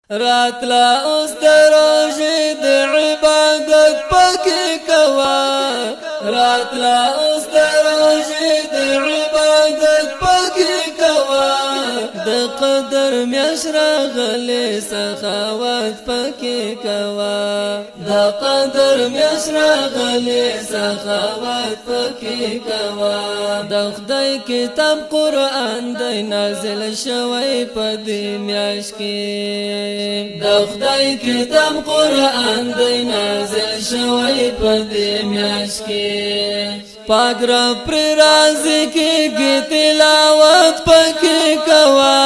راتلا اوس دروژې د عبادت پکې کوا راتلا اوس دروژې د عبادت پکې کوا د قدر میاشرا غلې سخاوت پکې کوا د قدر میاشرا غلې سخاوت پکې کوا د خدای کتاب قرآن دی نازل شوی په دې میاشت کې د خدای کتاب قرآن دی نازل شوی په دې میاشت کې پاک رب پر راضي کېږي تلاوت پکې کوا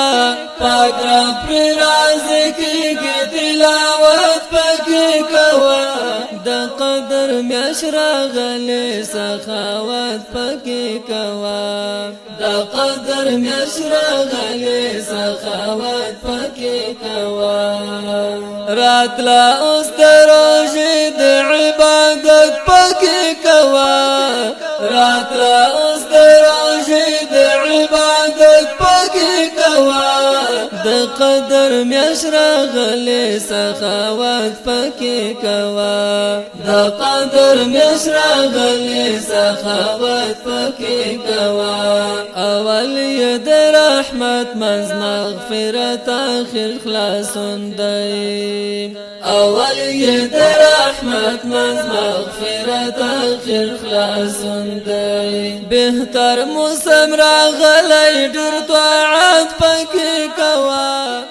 پاک رب پر راضي کېږي تلاوت پکې کوا د قدر میاشرا غلې سخاوت پکې کوا د قدر میاشرا غلې سخاوت پکې کوا راتلا اوس دروژې د عبادت پکې کوا راتلا اوس دروژې د عبادت پکې کوا د قدر میاشرا غلې سخاوت پکې کوا د قدر میاشرا غلې سخاوت پکې کوا اول یې د رحمت منځ مغفرت اخر خلاصون دی اول یې د رحمت منځ مغفرت اخر خلاصون دی بهتر موسم راغلی ډېر طاعت پکې کوا